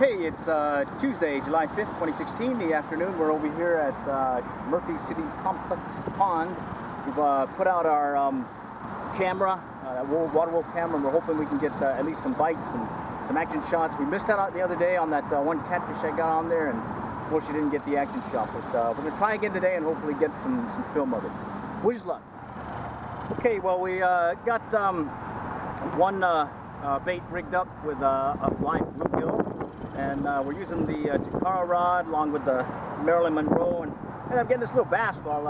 Okay, it's Tuesday, July 5th, 2016, the afternoon. We're over here at Murphy City Complex Pond. We've put out our camera, that water wolf camera, and we're hoping we can get at least some bites and some action shots. We missed out the other day on that one catfish I got on there, and unfortunately didn't get the action shot. But we're going to try again today and hopefully get some film of it. Wish luck. Okay, well, we got one bait rigged up with a live bluegill. And we're using the Saltwater Rod along with the Marilyn Monroe, and I'm getting this little bass while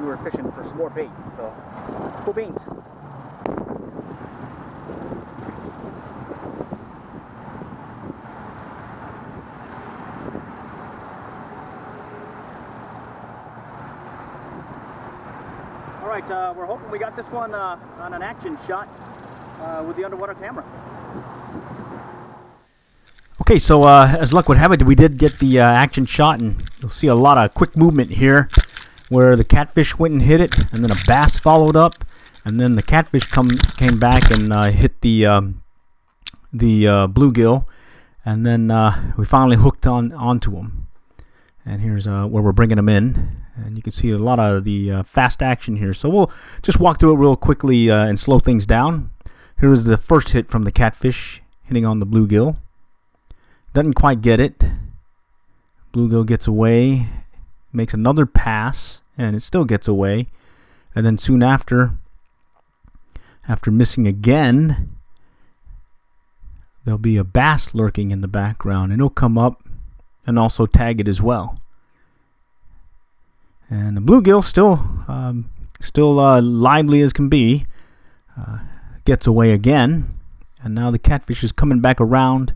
we were fishing for some more bait. So, cool beans. All right, we're hoping we got this one on an action shot with the underwater camera. Okay, so as luck would have it, we did get the action shot, and you'll see a lot of quick movement here where the catfish went and hit it, and then a bass followed up, and then the catfish came back and hit the bluegill, and then we finally hooked onto him. And here's where we're bringing them in, and you can see a lot of the fast action here. So we'll just walk through it real quickly and slow things down. Here's the first hit from the catfish hitting on the bluegill. Doesn't quite get it. Bluegill gets away, makes another pass, and it still gets away. And then soon after missing again, there'll be a bass lurking in the background, and it'll come up and also tag it as well. And the bluegill still lively as can be, gets away again, and now the catfish is coming back around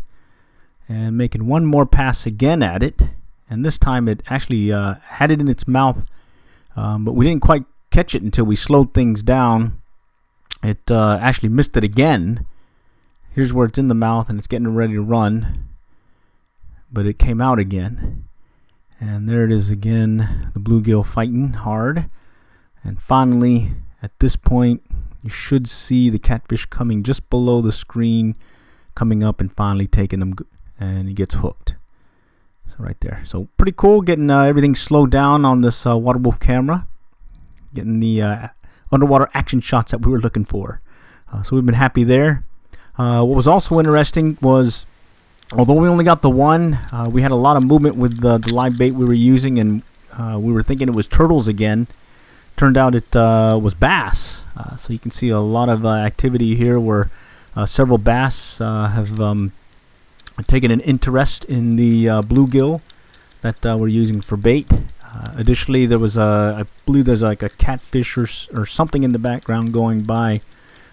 and making one more pass again at it, and this time it actually had it in its mouth, but we didn't quite catch it until we slowed things down. It actually missed it again. Here's where it's in the mouth and it's getting ready to run, but it came out again, and there it is again, the bluegill fighting hard. And finally, at this point, you should see the catfish coming just below the screen, coming up and finally taking them, and he gets hooked. So right there. So pretty cool getting everything slowed down on this water wolf camera, getting the underwater action shots that we were looking for. So we've been happy there. What was also interesting was, although we only got the one, we had a lot of movement with the live bait we were using, and we were thinking it was turtles again. Turned out it was bass. So you can see a lot of activity here where several bass have taken an interest in the bluegill that we're using for bait. Additionally, there was I believe there's like a catfish or something in the background going by,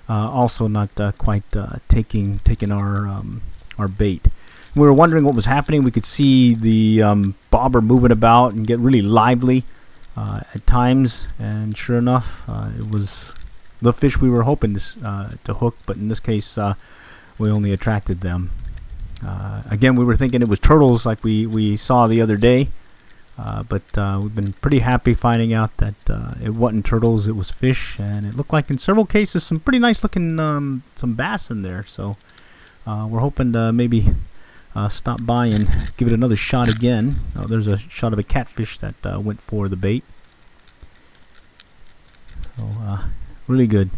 also not quite taking our bait. We were wondering what was happening. We could see the bobber moving about and get really lively at times, and sure enough, it was the fish we were hoping to hook, but in this case, we only attracted them. Again, we were thinking it was turtles like we saw the other day, but we've been pretty happy finding out that it wasn't turtles, it was fish, and it looked like in several cases some pretty nice looking some bass in there. So we're hoping to maybe stop by and give it another shot again. Oh, there's a shot of a catfish that went for the bait. So really good.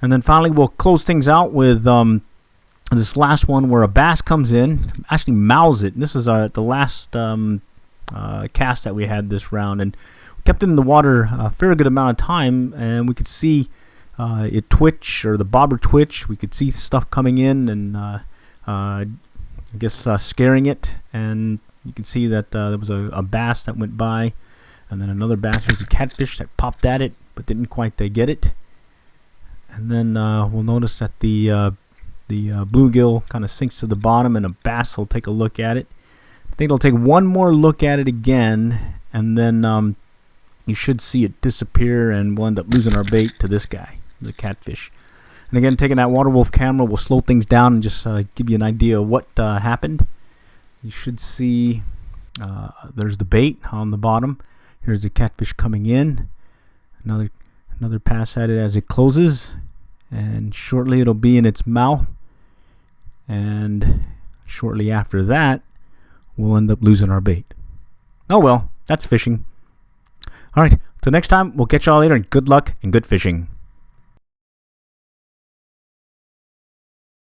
And then finally we'll close things out with this last one where a bass comes in, actually mouths it. And this is the last cast that we had this round, and we kept it in the water a fair good amount of time, and we could see it twitch, or the bobber twitch. We could see stuff coming in and I guess scaring it, and you can see that there was a bass that went by, and then another bass. There's a catfish that popped at it but didn't quite get it. And then we'll notice that the bluegill kind of sinks to the bottom, and a bass will take a look at it. I think it'll take one more look at it again, and then you should see it disappear, and we'll end up losing our bait to this guy, the catfish. And again, taking that water wolf camera, we'll slow things down and just give you an idea of what happened. You should see there's the bait on the bottom. Here's the catfish coming in. Another pass at it as it closes, and shortly it'll be in its mouth, and shortly after that, we'll end up losing our bait. Oh well, that's fishing. Alright, till next time, we'll catch y'all later, and good luck and good fishing.